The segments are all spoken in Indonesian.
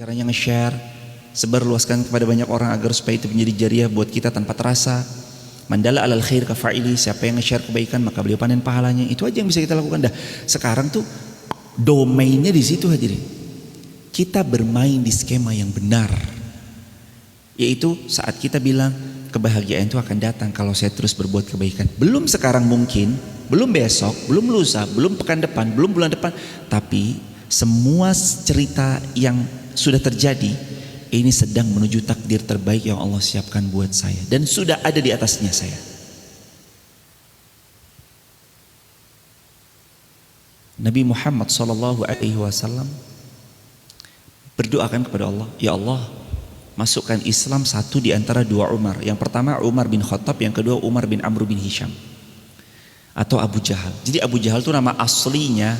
Caranya nge-share, sebarluaskan kepada banyak orang agar supaya itu menjadi jariah buat kita tanpa terasa. Mandala alal khair kafa'ili, siapa yang nge-share kebaikan maka beliau panen pahalanya. Itu aja yang bisa kita lakukan dah. Sekarang tuh domainnya di situ hadirin. Kita bermain di skema yang benar. Yaitu saat kita bilang kebahagiaan itu akan datang kalau saya terus berbuat kebaikan. Belum sekarang mungkin, belum besok, belum lusa, belum pekan depan, belum bulan depan, tapi semua cerita yang sudah terjadi ini sedang menuju takdir terbaik yang Allah siapkan buat saya dan sudah ada di atasnya saya. Nabi Muhammad SAW berdoakan kepada Allah, ya Allah, masukkan Islam satu di antara dua Umar. Yang pertama Umar bin Khattab, yang kedua Umar bin Amr bin Hisham atau Abu Jahal. Jadi Abu Jahal itu nama aslinya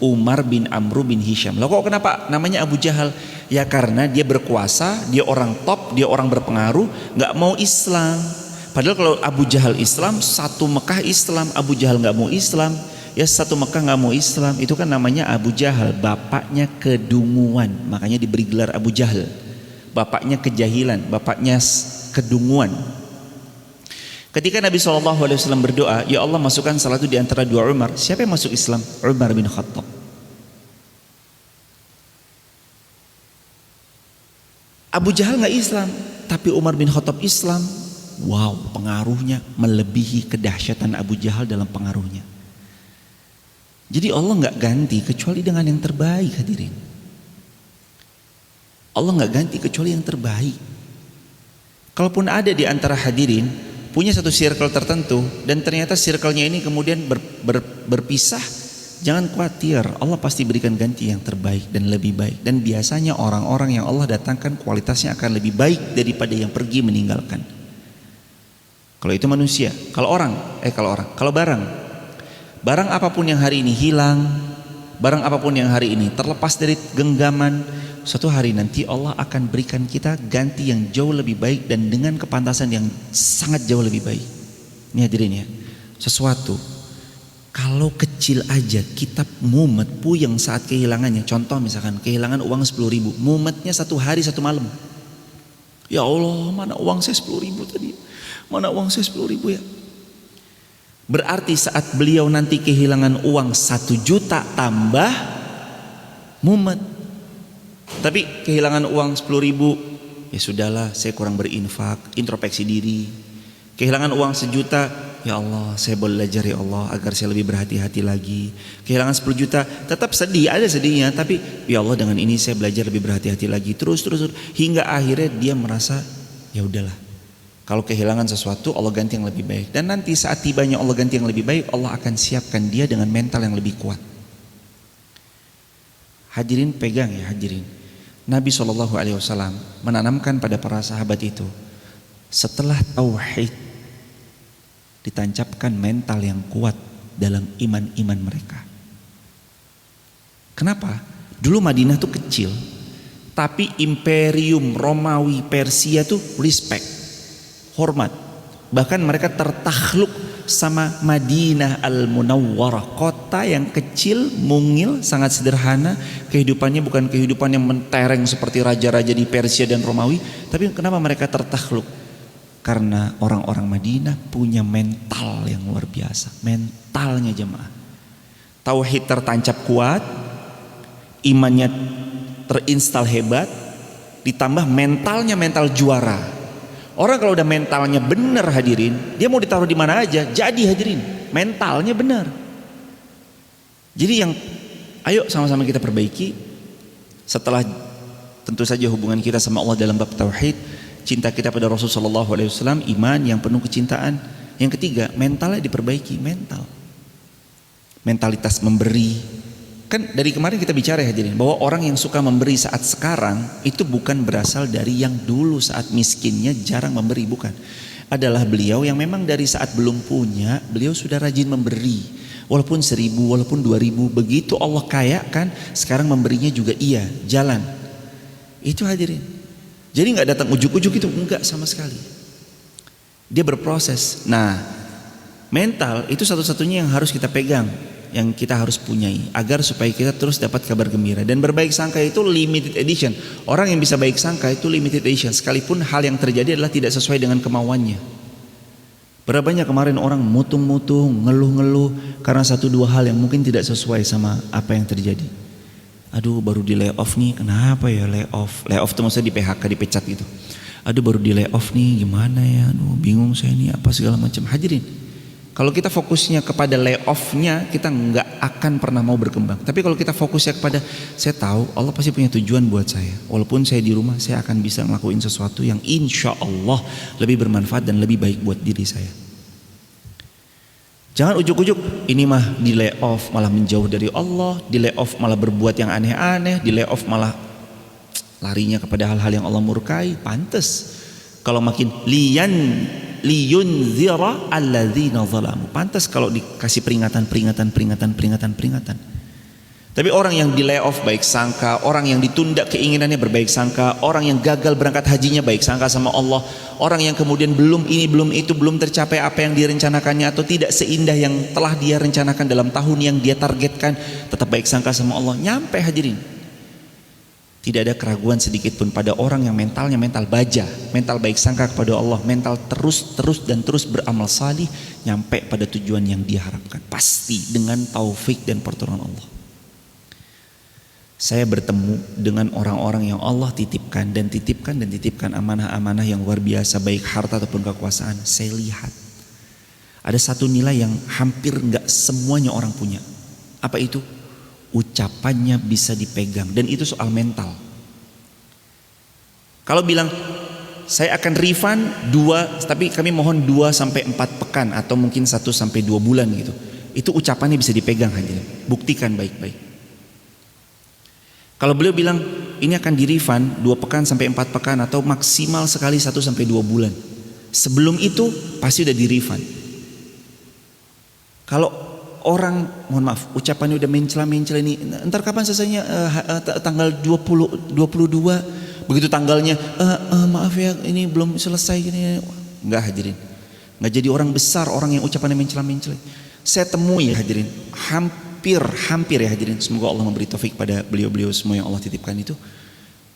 Umar bin Amr bin Hisham. Loh kok kenapa namanya Abu Jahal? Ya karena dia berkuasa, dia orang top, dia orang berpengaruh, nggak mau Islam. Padahal kalau Abu Jahal Islam, satu Mekah Islam. Abu Jahal nggak mau Islam, ya satu Mekah nggak mau Islam. Itu kan namanya Abu Jahal, bapaknya kedunguan. Makanya diberi gelar Abu Jahal. Bapaknya kejahilan, bapaknya kedunguan. Ketika Nabi SAW berdoa, ya Allah masukkan salah satu di antara dua Umar. Siapa yang masuk Islam? Umar bin Khattab. Abu Jahal nggak Islam, tapi Umar bin Khattab Islam. Wow, pengaruhnya melebihi kedahsyatan Abu Jahal dalam pengaruhnya. Jadi Allah nggak ganti kecuali dengan yang terbaik hadirin. Allah nggak ganti kecuali yang terbaik. Kalaupun ada di antara hadirin punya satu circle tertentu dan ternyata circle-nya ini kemudian berpisah, jangan khawatir, Allah pasti berikan ganti yang terbaik dan lebih baik. Dan biasanya orang-orang yang Allah datangkan kualitasnya akan lebih baik daripada yang pergi meninggalkan. Kalau itu manusia, kalau barang apapun yang hari ini hilang, barang apapun yang hari ini terlepas dari genggaman, suatu hari nanti Allah akan berikan kita ganti yang jauh lebih baik dan dengan kepantasan yang sangat jauh lebih baik. Ini hadirin ya, sesuatu kalau kecil aja kita mumet puyeng saat kehilangannya. Contoh misalkan kehilangan uang 10.000, mumetnya satu hari satu malam. Ya Allah, mana uang saya 10.000 tadi, mana uang saya 10.000 ya. Berarti saat beliau nanti kehilangan uang 1 juta tambah mumet. Tapi kehilangan uang 10.000, ya sudahlah, saya kurang berinfak, introspeksi diri. Kehilangan uang 1 juta, ya Allah, saya belajar ya Allah agar saya lebih berhati-hati lagi. Kehilangan 10 juta, tetap sedih, ada sedihnya, tapi ya Allah dengan ini saya belajar lebih berhati-hati lagi. Terus hingga akhirnya dia merasa ya udahlah. Kalau kehilangan sesuatu, Allah ganti yang lebih baik. Dan nanti saat tibanya Allah ganti yang lebih baik, Allah akan siapkan dia dengan mental yang lebih kuat. Hadirin pegang ya hadirin. Nabi SAW menanamkan pada para sahabat itu, setelah tauhid ditancapkan mental yang kuat dalam iman-iman mereka. Kenapa? Dulu Madinah tuh kecil, tapi imperium Romawi Persia tuh respect, hormat. Bahkan mereka tertakluk sama Madinah Al-Munawwarah, kota yang kecil, mungil, sangat sederhana. Kehidupannya bukan kehidupan yang mentereng seperti raja-raja di Persia dan Romawi. Tapi kenapa mereka tertakluk? Karena orang-orang Madinah punya mental yang luar biasa. Mentalnya jemaah, tauhid tertancap kuat, imannya terinstal hebat, ditambah mentalnya mental juara. Orang kalau udah mentalnya benar hadirin, dia mau ditaruh di mana aja jadi hadirin, mentalnya benar. Jadi yang ayo sama-sama kita perbaiki setelah tentu saja hubungan kita sama Allah dalam bab tauhid, cinta kita pada Rasulullah SAW, iman yang penuh kecintaan. Yang ketiga, mentalnya diperbaiki, mentalitas memberi. Kan dari kemarin kita bicara hadirin bahwa orang yang suka memberi saat sekarang itu bukan berasal dari yang dulu saat miskinnya jarang memberi, bukan. Adalah beliau yang memang dari saat belum punya beliau sudah rajin memberi, walaupun 1.000, walaupun 2.000. Begitu Allah kaya kan, sekarang memberinya juga iya, jalan. Itu hadirin. Jadi nggak datang ujuk-ujuk itu, enggak sama sekali. Dia berproses. Nah, mental itu satu-satunya yang harus kita pegang. yang kita harus punyai agar supaya kita terus dapat kabar gembira. Dan berbaik sangka itu limited edition. Orang yang bisa baik sangka itu limited edition, sekalipun hal yang terjadi adalah tidak sesuai dengan kemauannya. Berapa banyak kemarin orang mutung-mutung, ngeluh-ngeluh karena satu dua hal yang mungkin tidak sesuai sama apa yang terjadi. Aduh, baru di layoff nih, kenapa ya layoff? Layoff itu maksudnya di PHK, dipecat gitu. Aduh, baru di layoff nih, gimana ya? Aduh, bingung saya nih, apa segala macam. Hadirin, kalau kita fokusnya kepada layoff-nya, kita nggak akan pernah mau berkembang. Tapi kalau kita fokusnya kepada, saya tahu Allah pasti punya tujuan buat saya. Walaupun saya di rumah, saya akan bisa ngelakuin sesuatu yang insya Allah lebih bermanfaat dan lebih baik buat diri saya. Jangan ujuk-ujuk, ini mah di layoff malah menjauh dari Allah, di layoff malah berbuat yang aneh-aneh, di layoff malah larinya kepada hal-hal yang Allah murkai. Pantes kalau makin liyunzira alladzina zalamu. Pantas kalau dikasih peringatan. Tapi orang yang di layoff baik sangka, orang yang ditunda keinginannya berbaik sangka, orang yang gagal berangkat hajinya baik sangka sama Allah, orang yang kemudian belum ini belum itu belum tercapai apa yang direncanakannya atau tidak seindah yang telah dia rencanakan dalam tahun yang dia targetkan, tetap baik sangka sama Allah. Nyampe hadirin. Tidak ada keraguan sedikit pun pada orang yang mentalnya mental baja, mental baik sangka kepada Allah, mental terus beramal salih, nyampe pada tujuan yang dia harapkan. Pasti dengan taufik dan pertolongan Allah. Saya bertemu dengan orang-orang yang Allah titipkan amanah-amanah yang luar biasa, baik harta ataupun kekuasaan. Saya lihat ada satu nilai yang hampir nggak semuanya orang punya. Apa itu? Ucapannya bisa dipegang, dan itu soal mental. Kalau bilang saya akan refund 2, tapi kami mohon 2 sampai 4 pekan atau mungkin 1 sampai 2 bulan gitu. Itu ucapannya bisa dipegang hadirin. Buktikan baik-baik. Kalau beliau bilang ini akan di refund 2 pekan sampai 4 pekan atau maksimal sekali 1 sampai 2 bulan. Sebelum itu pasti udah di refund. Kalau orang, mohon maaf, ucapannya udah mencela ini, entar kapan selesainya? Tanggal 22. Begitu tanggalnya, maaf ya ini belum selesai gini. Enggak hadirin. Enggak jadi orang besar orang yang ucapannya mencela. Saya temui ya hadirin, hampir ya hadirin. Semoga Allah memberi taufik pada beliau-beliau semua yang Allah titipkan itu.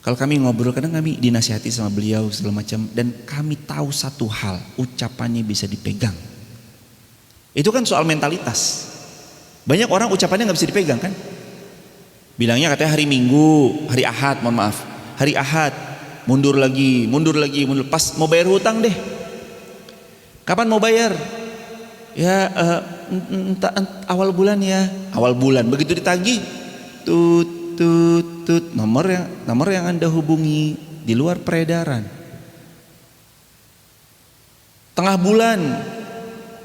Kalau kami ngobrol, kadang kami dinasihati sama beliau segala macam, dan kami tahu satu hal, ucapannya bisa dipegang. Itu kan soal mentalitas. Banyak orang ucapannya nggak bisa dipegang kan? Bilangnya katanya hari Minggu, hari Ahad, mohon maaf, hari Ahad, mundur lagi. Pas mau bayar hutang deh. Kapan mau bayar? Ya awal bulan ya. Awal bulan. Begitu ditagih, tut nomor yang Anda hubungi di luar peredaran. Tengah bulan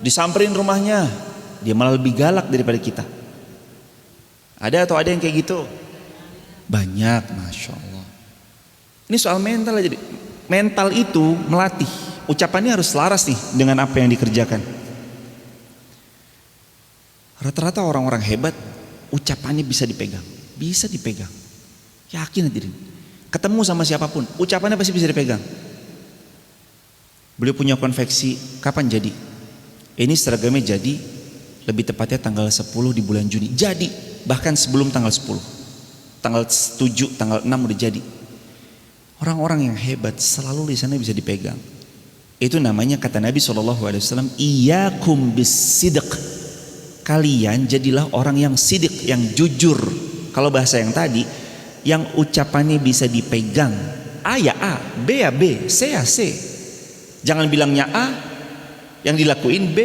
disamperin rumahnya. Dia malah lebih galak daripada kita. Ada atau ada yang kayak gitu? Banyak, Masya Allah. Ini soal mental aja. Mental itu melatih. Ucapannya harus selaras nih dengan apa yang dikerjakan. Rata-rata orang-orang hebat ucapannya bisa dipegang. Bisa dipegang. Yakin hadirin. Ketemu sama siapapun, ucapannya pasti bisa dipegang. Beliau punya konveksi, kapan jadi? Ini seragamnya jadi, lebih tepatnya tanggal 10 di bulan Juni. Jadi, bahkan sebelum tanggal 10. Tanggal 7, tanggal 6 udah jadi. Orang-orang yang hebat selalu lisannya bisa dipegang. Itu namanya kata Nabi SAW, iyyakum bis-sidq. Kalian jadilah orang yang sidik, yang jujur. Kalau bahasa yang tadi, yang ucapannya bisa dipegang. A ya A, B ya B, C ya C. Jangan bilangnya A, yang dilakuin B.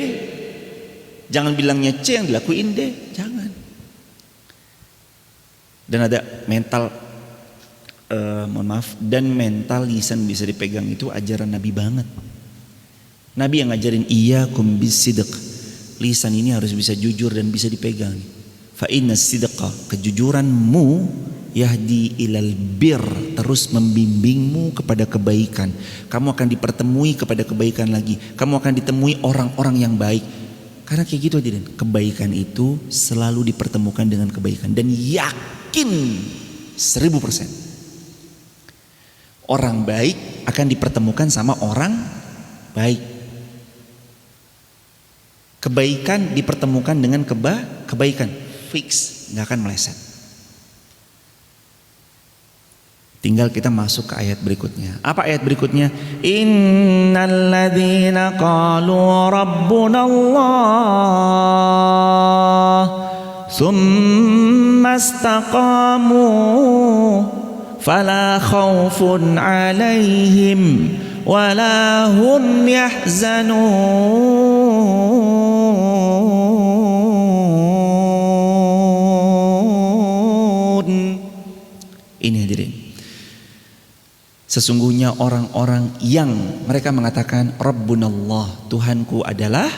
Jangan bilangnya C, yang dilakuin D. Jangan. Dan ada mental, mohon maaf, dan mental lisan bisa dipegang itu ajaran Nabi banget. Nabi yang ngajarin iyyakum bis-sidq. Lisan ini harus bisa jujur dan bisa dipegang. Fa inna sidqa, kejujuranmu yahdi ilal bir, terus membimbingmu kepada kebaikan. Kamu akan dipertemui kepada kebaikan lagi. Kamu akan ditemui orang-orang yang baik. Karena kayak gitu aja, kebaikan itu selalu dipertemukan dengan kebaikan. Dan yakin 1000%, orang baik akan dipertemukan sama orang baik. Kebaikan dipertemukan dengan kebaikan, fix, nggak akan meleset. Tinggal kita masuk ke ayat berikutnya. Apa ayat berikutnya? Innalladzina qalu rabbunallah tsumma istaqamu fala khaufun alaihim wala hum yahzanun. Ini hadirin, sesungguhnya orang-orang yang mereka mengatakan Rabbunallah, Tuhanku adalah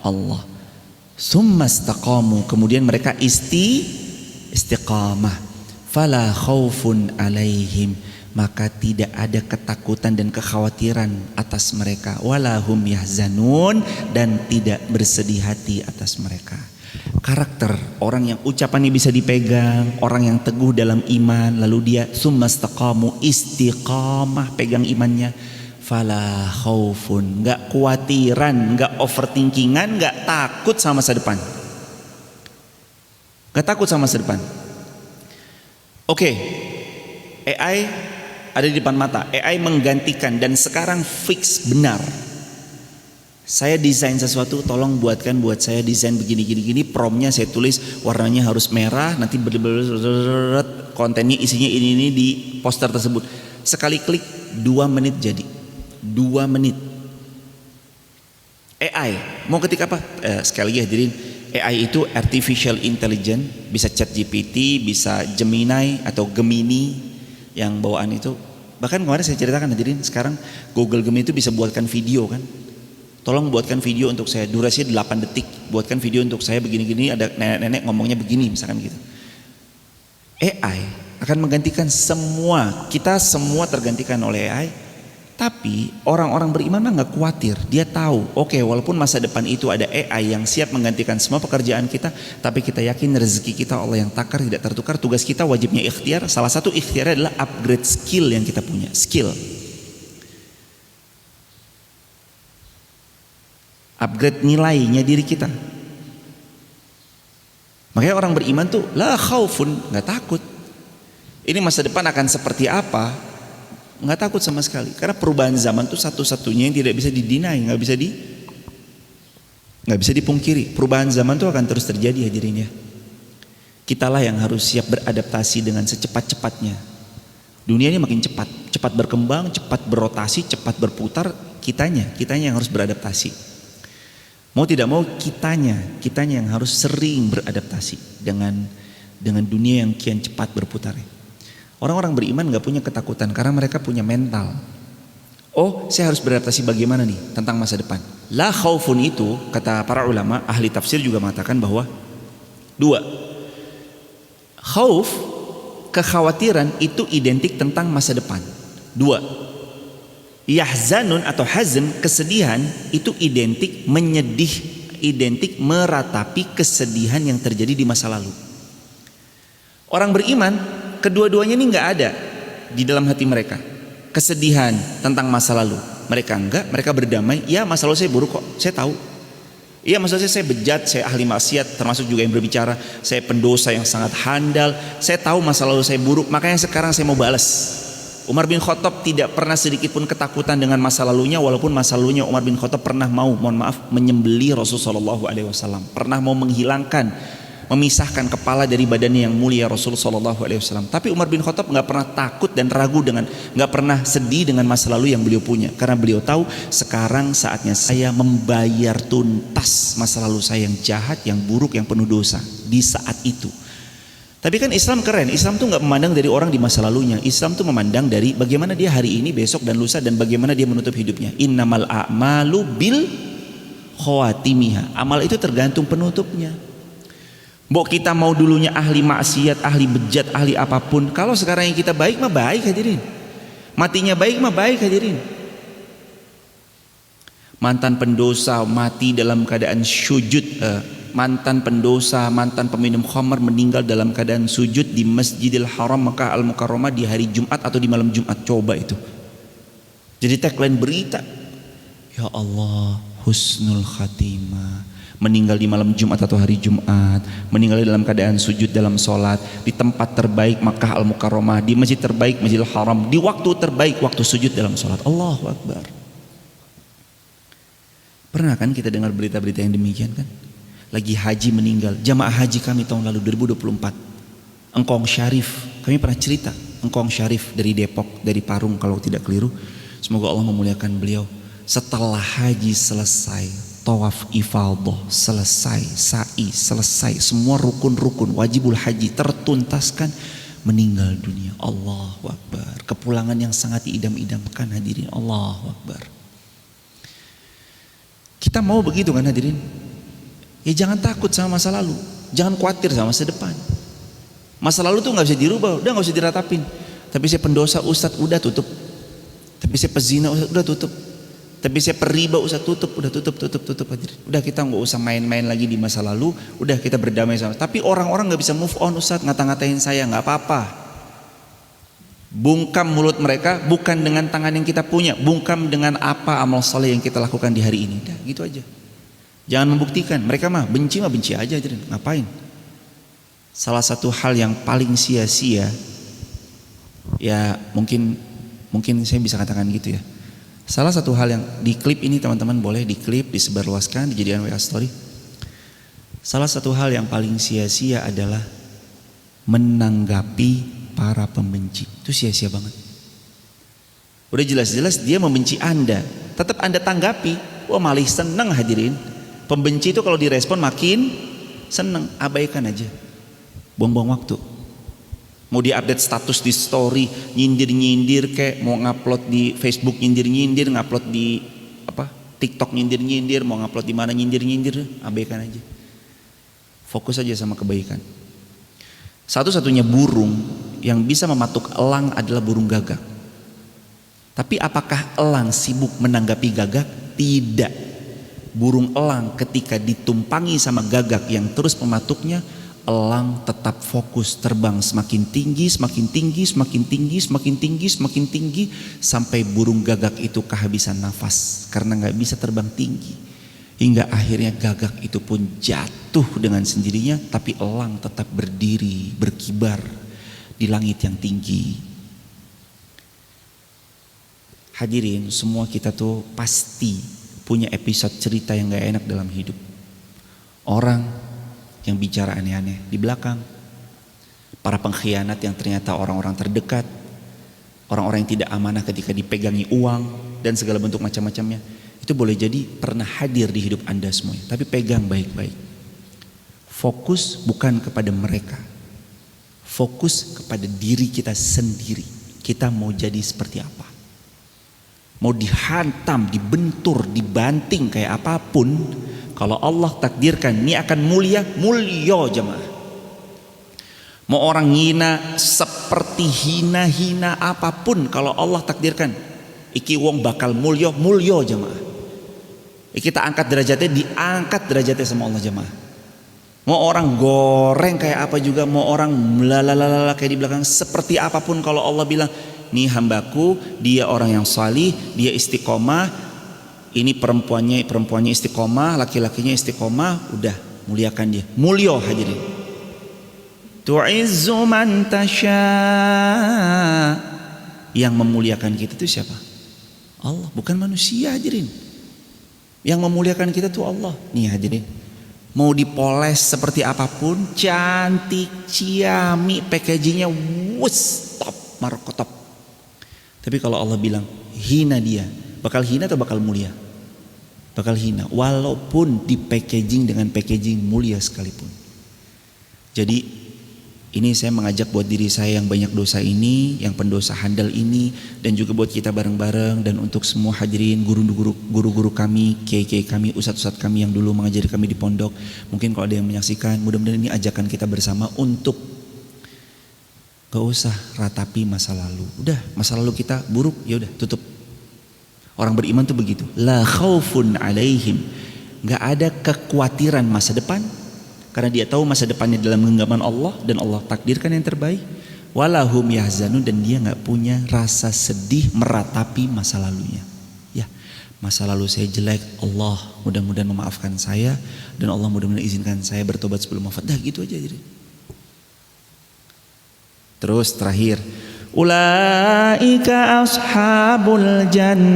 Allah, summa istaqamu, kemudian mereka istiqamah, fala khaufun alaihim, maka tidak ada ketakutan dan kekhawatiran atas mereka, walahum yahzanun, dan tidak bersedih hati atas mereka. Karakter orang yang ucapannya bisa dipegang, orang yang teguh dalam iman, lalu dia summa istaqamu, istiqamah, pegang imannya, fala khaufun, enggak khawatiran, enggak overthinkingan, enggak takut sama masa depan. Enggak takut sama masa depan. Oke. AI ada di depan mata, AI menggantikan, dan sekarang fix benar. Saya desain sesuatu, tolong buatkan buat saya desain begini, promptnya saya tulis warnanya harus merah, nanti kontennya isinya ini di poster tersebut. Sekali klik 2 menit jadi. 2 menit. AI mau ketik apa? Sekali lagi hadirin, AI itu artificial intelligence, bisa ChatGPT, bisa Gemini atau Gemini yang bawaan itu. Bahkan kemarin saya ceritakan hadirin, sekarang Google Gemini itu bisa buatkan video kan. Tolong buatkan video untuk saya, durasinya 8 detik. Buatkan video untuk saya begini-gini, ada nenek-nenek ngomongnya begini misalkan gitu. AI akan menggantikan semua, kita semua tergantikan oleh AI. Tapi orang-orang beriman mah nggak khawatir. Dia tahu, oke, walaupun masa depan itu ada AI yang siap menggantikan semua pekerjaan kita, tapi kita yakin rezeki kita Allah yang takar tidak tertukar. Tugas kita wajibnya ikhtiar. Salah satu ikhtiarnya adalah upgrade skill yang kita punya, skill. Upgrade nilainya diri kita. Makanya orang beriman tuh la khaufun, nggak takut. Ini masa depan akan seperti apa? Nggak takut sama sekali. Karena perubahan zaman tuh satu-satunya yang tidak bisa didinai, nggak bisa dipungkiri. Perubahan zaman tuh akan terus terjadi hadirin ya. Kitalah yang harus siap beradaptasi dengan secepat-cepatnya. Dunia ini makin cepat berkembang, cepat berotasi, cepat berputar. Kitanya yang harus beradaptasi. Mau tidak mau kitanya yang harus sering beradaptasi dengan dunia yang kian cepat berputar. Orang-orang beriman gak punya ketakutan karena mereka punya mental. Oh, saya harus beradaptasi bagaimana nih tentang masa depan. La khaufun itu, kata para ulama, ahli tafsir juga mengatakan bahwa 2. Khauf, kekhawatiran itu identik tentang masa depan. 2. Yahzanun atau hazn, kesedihan, itu identik menyedih, identik meratapi kesedihan yang terjadi di masa lalu. Orang beriman kedua-duanya ini nggak ada di dalam hati mereka. Kesedihan tentang masa lalu mereka enggak, mereka berdamai. Ya, masa lalu saya buruk kok, saya tahu. Iya, masa lalu saya bejat, saya ahli maksiat, termasuk juga yang berbicara, saya pendosa yang sangat handal. Saya tahu masa lalu saya buruk, makanya sekarang saya mau balas. Umar bin Khattab tidak pernah sedikit pun ketakutan dengan masa lalunya, walaupun masa lalunya Umar bin Khattab pernah mau, menyembelih Rasulullah SAW, pernah mau memisahkan kepala dari badannya yang mulia Rasulullah SAW. Tapi Umar bin Khattab nggak pernah takut dan ragu nggak pernah sedih dengan masa lalu yang beliau punya, karena beliau tahu sekarang saatnya saya membayar tuntas masa lalu saya yang jahat, yang buruk, yang penuh dosa di saat itu. Tapi kan Islam keren, Islam tuh nggak memandang dari orang di masa lalunya, Islam tuh memandang dari bagaimana dia hari ini, besok dan lusa, dan bagaimana dia menutup hidupnya. Innamal a'malu bil khawatimiha, amal itu tergantung penutupnya. Mbok kita mau dulunya ahli maksiat, ahli bejat, ahli apapun, kalau sekarang yang kita baik mah baik hadirin, matinya baik mah baik hadirin. Mantan pendosa mati dalam keadaan sujud, mantan pendosa, mantan peminum khamar meninggal dalam keadaan sujud di Masjidil Haram Makkah Al-Mukarramah di hari Jumat atau di malam Jumat. Coba itu. Jadi tagline berita, ya Allah, husnul khatimah, meninggal di malam Jumat atau hari Jumat, meninggal dalam keadaan sujud dalam sholat, di tempat terbaik Makkah Al-Mukarramah, di masjid terbaik Masjidil Haram, di waktu terbaik waktu sujud dalam sholat. Allahu Akbar. Pernah kan kita dengar berita-berita yang demikian kan? Lagi haji meninggal, jamaah haji kami tahun lalu 2024, Engkong Syarif, kami pernah cerita, Engkong Syarif dari Depok, dari Parung kalau tidak keliru. Semoga Allah memuliakan beliau. Setelah haji selesai, tawaf ifadah selesai, sa'i selesai, semua rukun-rukun wajibul haji tertuntaskan, meninggal dunia. Allahu Akbar. Kepulangan yang sangat diidam-idamkan hadirin. Allahu Akbar. Kita mau begitu kan hadirin? Ya jangan takut sama masa lalu, jangan khawatir sama masa depan. Masa lalu tuh nggak bisa dirubah, udah nggak usah diratapin. Tapi saya pendosa Ustadz udah tutup. Tapi saya pezina Ustadz udah tutup. Tapi saya periba Ustadz tutup, udah tutup hadirin. Udah kita nggak usah main-main lagi di masa lalu, udah kita berdamai sama. Tapi orang-orang nggak bisa move on Ustadz, ngata-ngatain saya, nggak apa-apa. Bungkam mulut mereka bukan dengan tangan yang kita punya, bungkam dengan apa amal soleh yang kita lakukan di hari ini. Udah gitu aja. Jangan membuktikan. Mereka mah benci aja hadirin. Ngapain? Salah satu hal yang paling sia-sia, ya mungkin saya bisa katakan gitu ya. Salah satu hal yang di klip ini teman-teman boleh diklip, disebarluaskan, dijadikan WA story. Salah satu hal yang paling sia-sia adalah menanggapi para pembenci. Itu sia-sia banget. Udah jelas-jelas dia membenci Anda, tetap Anda tanggapi, wah malah senang hadirin. Pembenci itu kalau direspon makin senang, abaikan aja. Buang-buang waktu. Mau diupdate status di story, nyindir-nyindir kayak mau ngupload di Facebook nyindir-nyindir, ngupload di TikTok nyindir-nyindir, mau ngupload di mana nyindir-nyindir, abaikan aja. Fokus aja sama kebaikan. Satu-satunya burung yang bisa mematuk elang adalah burung gagak. Tapi apakah elang sibuk menanggapi gagak? Tidak. Burung elang ketika ditumpangi sama gagak yang terus mematuknya, elang tetap fokus terbang semakin tinggi, semakin tinggi, semakin tinggi, semakin tinggi, semakin tinggi, sampai burung gagak itu kehabisan nafas karena nggak bisa terbang tinggi, hingga akhirnya gagak itu pun jatuh dengan sendirinya, tapi elang tetap berdiri berkibar di langit yang tinggi. Hadirin, semua kita tuh pasti punya episode cerita yang gak enak dalam hidup. Orang yang bicara aneh-aneh di belakang, para pengkhianat yang ternyata orang-orang terdekat, orang-orang yang tidak amanah ketika dipegangi uang dan segala bentuk macam-macamnya. Itu boleh jadi pernah hadir di hidup Anda semuanya. Tapi pegang baik-baik. Fokus bukan kepada mereka, fokus kepada diri kita sendiri. Kita mau jadi seperti apa? Mau dihantam, dibentur, dibanting kayak apapun, kalau Allah takdirkan ini akan mulia, mulio jemaah. Mau orang hina seperti hina-hina apapun, kalau Allah takdirkan iki wong bakal mulio, mulio jemaah. Kita angkat derajatnya, diangkat derajatnya sama Allah jemaah. Mau orang goreng kayak apa juga, mau orang melalalala kayak di belakang, seperti apapun kalau Allah bilang nih hambaku, dia orang yang salih, dia istiqomah, ini perempuannya istiqomah, laki-lakinya istiqomah, udah muliakan dia. Mulio hadirin. Tu'izzu man tasya. Yang memuliakan kita itu siapa? Allah, bukan manusia hadirin. Yang memuliakan kita itu Allah. Nih hadirin, mau dipoles seperti apapun, cantik, ciami, packagingnya wus, top, markotop. Tapi kalau Allah bilang hina dia, bakal hina atau bakal mulia? Bakal hina, walaupun di packaging dengan packaging mulia sekalipun. Jadi ini saya mengajak buat diri saya yang banyak dosa ini, yang pendosa handal ini, dan juga buat kita bareng-bareng, dan untuk semua hadirin guru-guru kami, kiai-kiai kami, ustadz-ustadz kami yang dulu mengajari kami di pondok. Mungkin kalau ada yang menyaksikan, mudah-mudahan ini ajakan kita bersama untuk gak usah ratapi masa lalu. Udah, masa lalu kita buruk, ya udah tutup. Orang beriman tuh begitu. La khaufun alaihim. Gak ada kekhawatiran masa depan, karena dia tahu masa depannya dalam genggaman Allah dan Allah takdirkan yang terbaik. Walahum yahzanun, dan dia gak punya rasa sedih meratapi masa lalunya. Ya, Masa lalu saya jelek, Allah mudah-mudahan memaafkan saya, dan Allah mudah-mudahan izinkan saya bertobat sebelum wafat. Dah gitu aja jadi. Terus terakhir, ulaika ashabul jannah.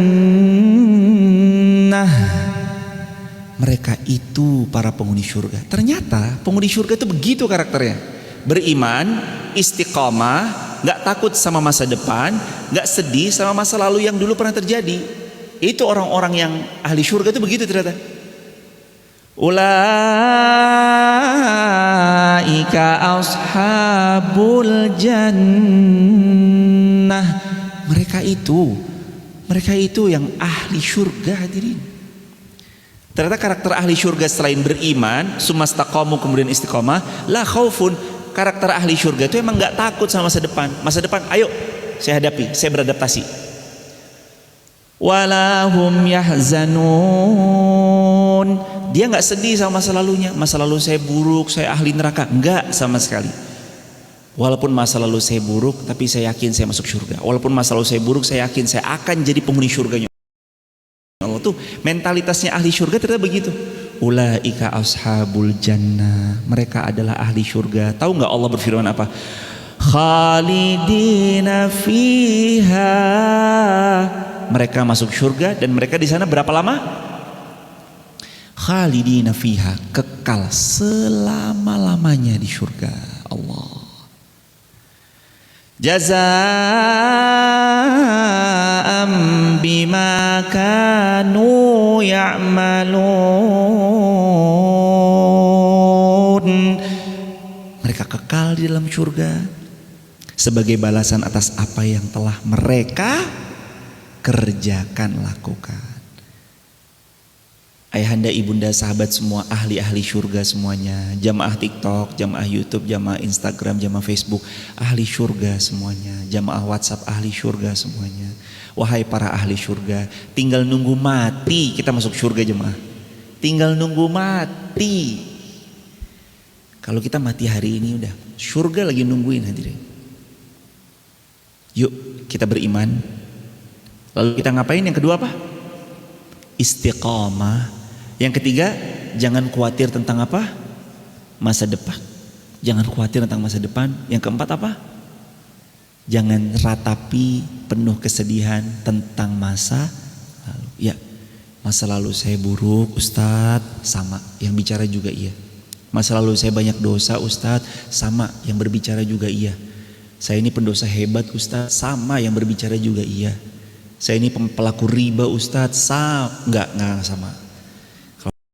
Mereka itu para penghuni surga. Ternyata penghuni surga itu begitu karakternya. Beriman, istiqomah, gak takut sama masa depan, gak sedih sama masa lalu yang dulu pernah terjadi. Itu orang-orang yang ahli surga itu begitu ternyata. Ulaika ashabul jannah. Mereka itu yang ahli surga, hadirin. Ternyata karakter ahli surga selain beriman, sumastaqamu, kemudian istiqomah, la khaufun. Karakter ahli surga itu emang gak takut sama masa depan. Masa depan, ayo saya hadapi, saya beradaptasi. Walahum yahzanun. Dia nggak sedih sama masa lalunya. Masa lalu saya buruk, saya ahli neraka. Enggak sama sekali. Walaupun masa lalu saya buruk, tapi saya yakin saya masuk surga. Walaupun masa lalu saya buruk, saya yakin saya akan jadi penghuni surganya Allah. Tuh mentalitasnya ahli surga ternyata begitu. Ulaika ashabul jannah. Mereka adalah ahli surga. Tahu nggak Allah berfirman apa? Khalidina fiha. Mereka masuk surga dan mereka di sana berapa lama? Khalidina fiha, kekal selama-lamanya di surga Allah. Jazaa'an bima kanu ya'malun. Mereka kekal di dalam surga sebagai balasan atas apa yang telah mereka kerjakan, lakukan. Ayahanda, ibunda, sahabat semua, ahli-ahli surga semuanya. Jamaah TikTok, jamaah YouTube, jamaah Instagram, jamaah Facebook, ahli surga semuanya. Jamaah WhatsApp, ahli surga semuanya. Wahai para ahli surga, tinggal nunggu mati kita masuk surga jemaah. Tinggal nunggu mati. Kalau kita mati hari ini udah, surga lagi nungguin hadirin. Yuk kita beriman. Lalu kita ngapain? Yang kedua apa? Istiqamah. Yang ketiga, jangan khawatir tentang apa? Masa depan. Jangan khawatir tentang masa depan. Yang keempat apa? Jangan ratapi penuh kesedihan tentang masa lalu. Ya, masa lalu saya buruk Ustadz, sama. Yang bicara juga iya. Masa lalu saya banyak dosa Ustadz, sama. Yang berbicara juga iya. Saya ini pendosa hebat Ustadz, sama. Yang berbicara juga iya. Saya ini pelaku riba Ustadz, enggak sama.